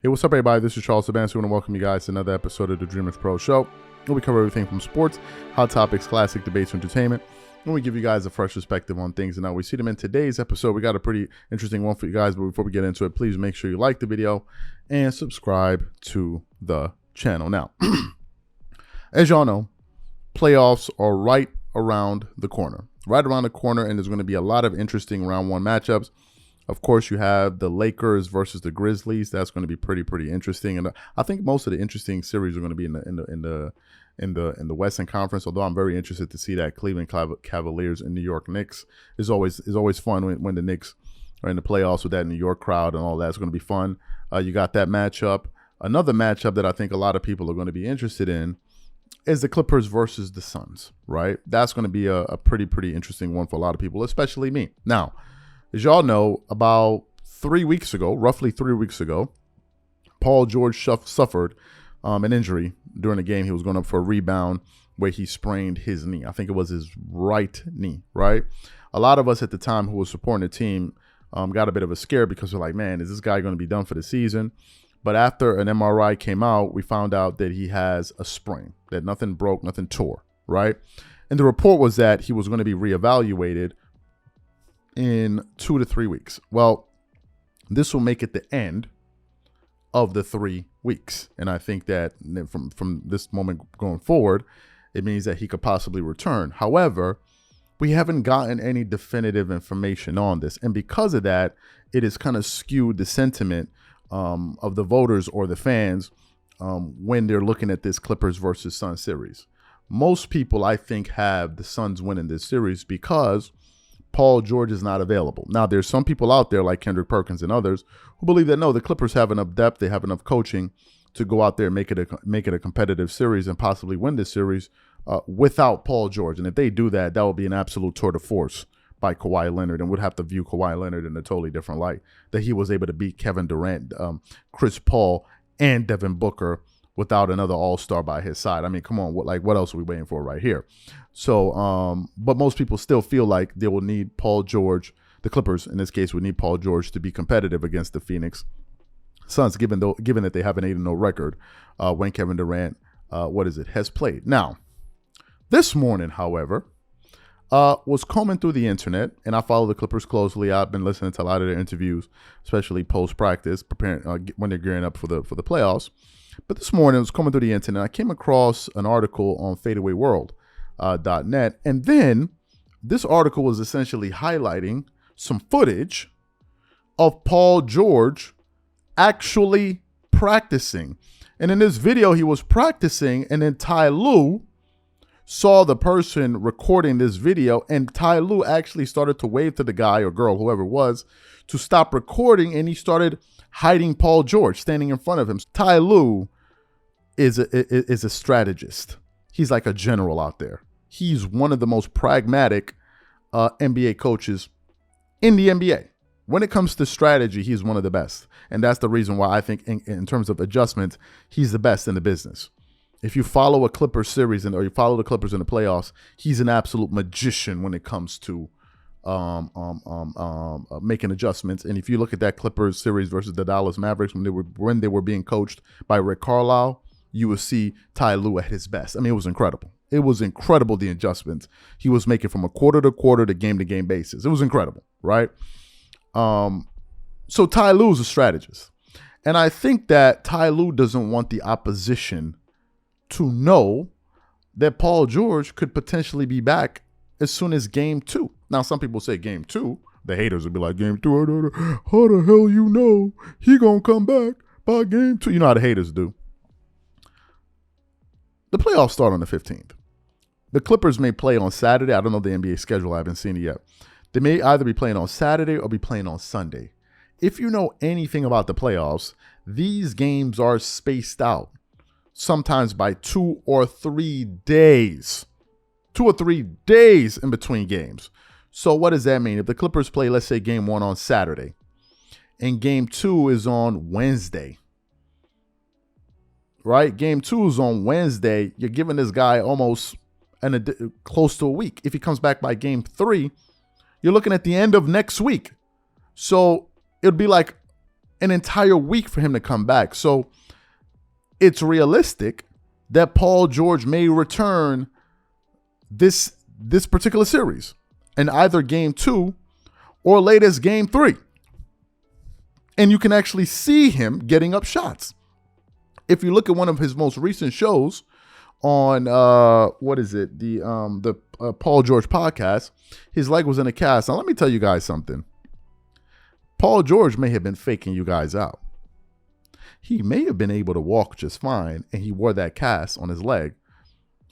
Hey, what's up, everybody? This is Charles Sebastian. I want to welcome you guys to another episode of the Dreamerspro Show, where we cover everything from sports, hot topics, classic debates, entertainment, and we give you guys a fresh perspective on things and how we see them. In today's episode, we got a pretty interesting one for you guys, but before we get into it, please make sure you like the video and subscribe to the channel. Now, as y'all know, playoffs are right around the corner. And there's going to be a lot of interesting round one matchups. Of course, you have the Lakers versus the Grizzlies. That's going to be pretty interesting, and I think most of the interesting series are going to be in the Western Conference. Although I'm very interested to see that Cleveland Cavaliers and New York Knicks is always fun when the Knicks are in the playoffs with that New York crowd and all that. It's going to be fun. You got that matchup. Another matchup that I think a lot of people are going to be interested in is the Clippers versus the Suns. Right? That's going to be a pretty interesting one for a lot of people, especially me. Now, as y'all know, about roughly 3 weeks ago, Paul George suffered an injury during a game. He was going up for a rebound where he sprained his knee. I think it was his right knee, right? A lot of us at the time who were supporting the team got a bit of a scare because we're like, man, is this guy going to be done for the season? But after an MRI came out, we found out that he has a sprain, that nothing broke, nothing tore, right? And the report was that he was going to be reevaluated in 2 to 3 weeks. Well, this will make it the end of the 3 weeks. And I think that from this moment going forward, it means that he could possibly return. However, we haven't gotten any definitive information on this. And because of that, it has kind of skewed the sentiment of the voters or the fans when they're looking at this Clippers versus Suns series. Most people, I think, have the Suns winning this series because Paul George is not available. Now, there's some people out there like Kendrick Perkins and others who believe that, no, the Clippers have enough depth, they have enough coaching to go out there and make it a competitive series and possibly win this series without Paul George. And if they do that, that would be an absolute tour de force by Kawhi Leonard, and would have to view Kawhi Leonard in a totally different light, that he was able to beat Kevin Durant, Chris Paul, and Devin Booker without another all-star by his side. I mean, come on, what else are we waiting for right here? So, but most people still feel like they will need Paul George. The Clippers, in this case, would need Paul George to be competitive against the Phoenix Suns, given that they have an 8-0 record when Kevin Durant, has played. Now, this morning, however, was combing through the internet, and I follow the Clippers closely. I've been listening to a lot of their interviews, especially post-practice, preparing when they're gearing up for the playoffs. But this morning, I was combing through the internet. I came across an article on fadeawayworld.net, and then this article was essentially highlighting some footage of Paul George actually practicing. And in this video, he was practicing, and then Ty Lue saw the person recording this video, and Ty Lue actually started to wave to the guy or girl, whoever it was, to stop recording, and he started hiding Paul George, standing in front of him. Ty Lue is a strategist. He's like a general out there. He's one of the most pragmatic NBA coaches in the NBA. When it comes to strategy, he's one of the best. And that's the reason why I think in terms of adjustments, he's the best in the business. If you follow a Clippers series or you follow the Clippers in the playoffs, he's an absolute magician when it comes to making adjustments. And if you look at that Clippers series versus the Dallas Mavericks when they were being coached by Rick Carlisle, you will see Ty Lue at his best. I mean, it was incredible. It was incredible, the adjustments he was making from a quarter to quarter to game basis. It was incredible, right? So Ty Lue is a strategist. And I think that Ty Lue doesn't want the opposition to know that Paul George could potentially be back as soon as game 2. Now, some people say game 2. The haters would be like, game 2, how the hell you know he gonna come back by game 2? You know how the haters do. The playoffs start on the 15th. The Clippers may play on Saturday. I don't know the NBA schedule. I haven't seen it yet. They may either be playing on Saturday or be playing on Sunday. If you know anything about the playoffs, these games are spaced out, sometimes by 2 or 3 days. 2 or 3 days in between games. So what does that mean? If the Clippers play, let's say, game 1 on Saturday, and game 2 is on Wednesday, right? Game 2 is on Wednesday. You're giving this guy almost close to a week. If he comes back by game 3, you're looking at the end of next week. So it'd be like an entire week for him to come back. So it's realistic that Paul George may return this particular series in either game 2 or latest game 3. And you can actually see him getting up shots. If you look at one of his most recent shows on the Paul George podcast, his leg was in a cast. Now let me tell you guys something. Paul George may have been faking you guys out. He may have been able to walk just fine, and he wore that cast on his leg,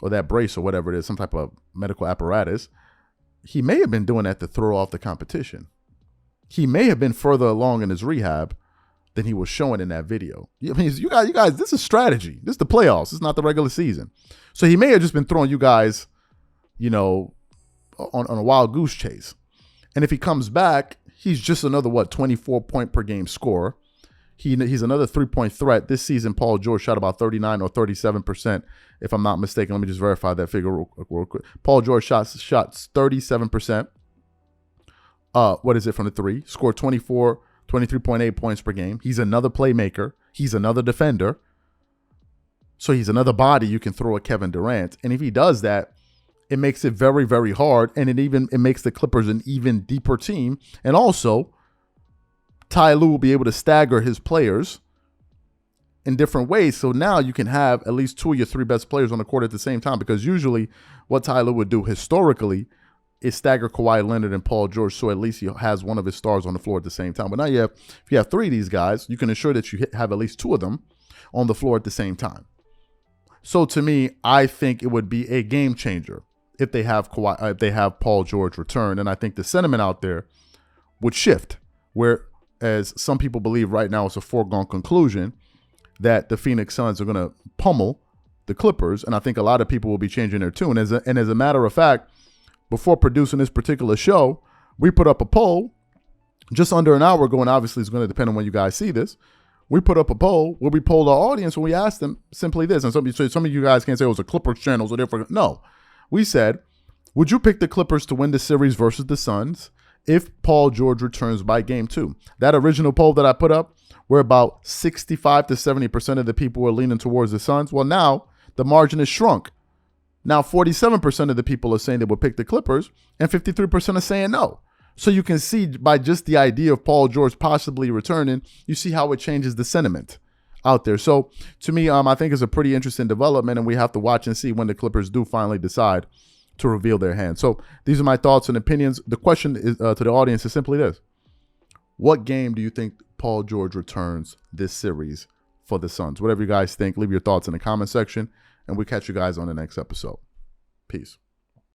or that brace, or whatever it is, some type of medical apparatus. He may have been doing that to throw off the competition. He may have been further along in his rehab than he was showing in that video. I mean, you guys, this is strategy. This is the playoffs. It's not the regular season. So he may have just been throwing you guys, on a wild goose chase. And if he comes back, he's just another, 24 point per game scorer. He's another 3-point threat. This season, Paul George shot about 39 or 37%, if I'm not mistaken. Let me just verify that figure real quick. Paul George shot 37%. From the 3? Scored 23.8 points per game. He's another playmaker. He's another defender. So he's another body you can throw at Kevin Durant. And if he does that, it makes it very, very hard. And it makes the Clippers an even deeper team. And also, Ty Lue will be able to stagger his players in different ways. So now you can have at least 2 of your 3 best players on the court at the same time. Because usually what Ty Lue would do historically is stagger Kawhi Leonard and Paul George, so at least he has one of his stars on the floor at the same time. But now if you have 3 of these guys, you can ensure that you have at least 2 of them on the floor at the same time. So to me, I think it would be a game changer if they have Paul George return. And I think the sentiment out there would shift, whereas some people believe right now it's a foregone conclusion that the Phoenix Suns are going to pummel the Clippers. And I think a lot of people will be changing their tune. As a matter of fact, before producing this particular show, we put up a poll just under an hour ago, and obviously it's going to depend on when you guys see this. We put up a poll where we polled our audience when we asked them simply this. And some of you guys can't say it was a Clippers channel, so therefore, no. We said, would you pick the Clippers to win the series versus the Suns if Paul George returns by game 2? That original poll that I put up, where about 65 to 70% of the people were leaning towards the Suns. Well, now the margin is shrunk. Now 47% of the people are saying they would pick the Clippers, and 53% are saying no. So you can see by just the idea of Paul George possibly returning, you see how it changes the sentiment out there. So to me, I think it's a pretty interesting development, and we have to watch and see when the Clippers do finally decide to reveal their hand. So these are my thoughts and opinions. The question is, to the audience is simply this. What game do you think Paul George returns this series for the Suns? Whatever you guys think, leave your thoughts in the comment section, and we'll catch you guys on the next episode. Peace.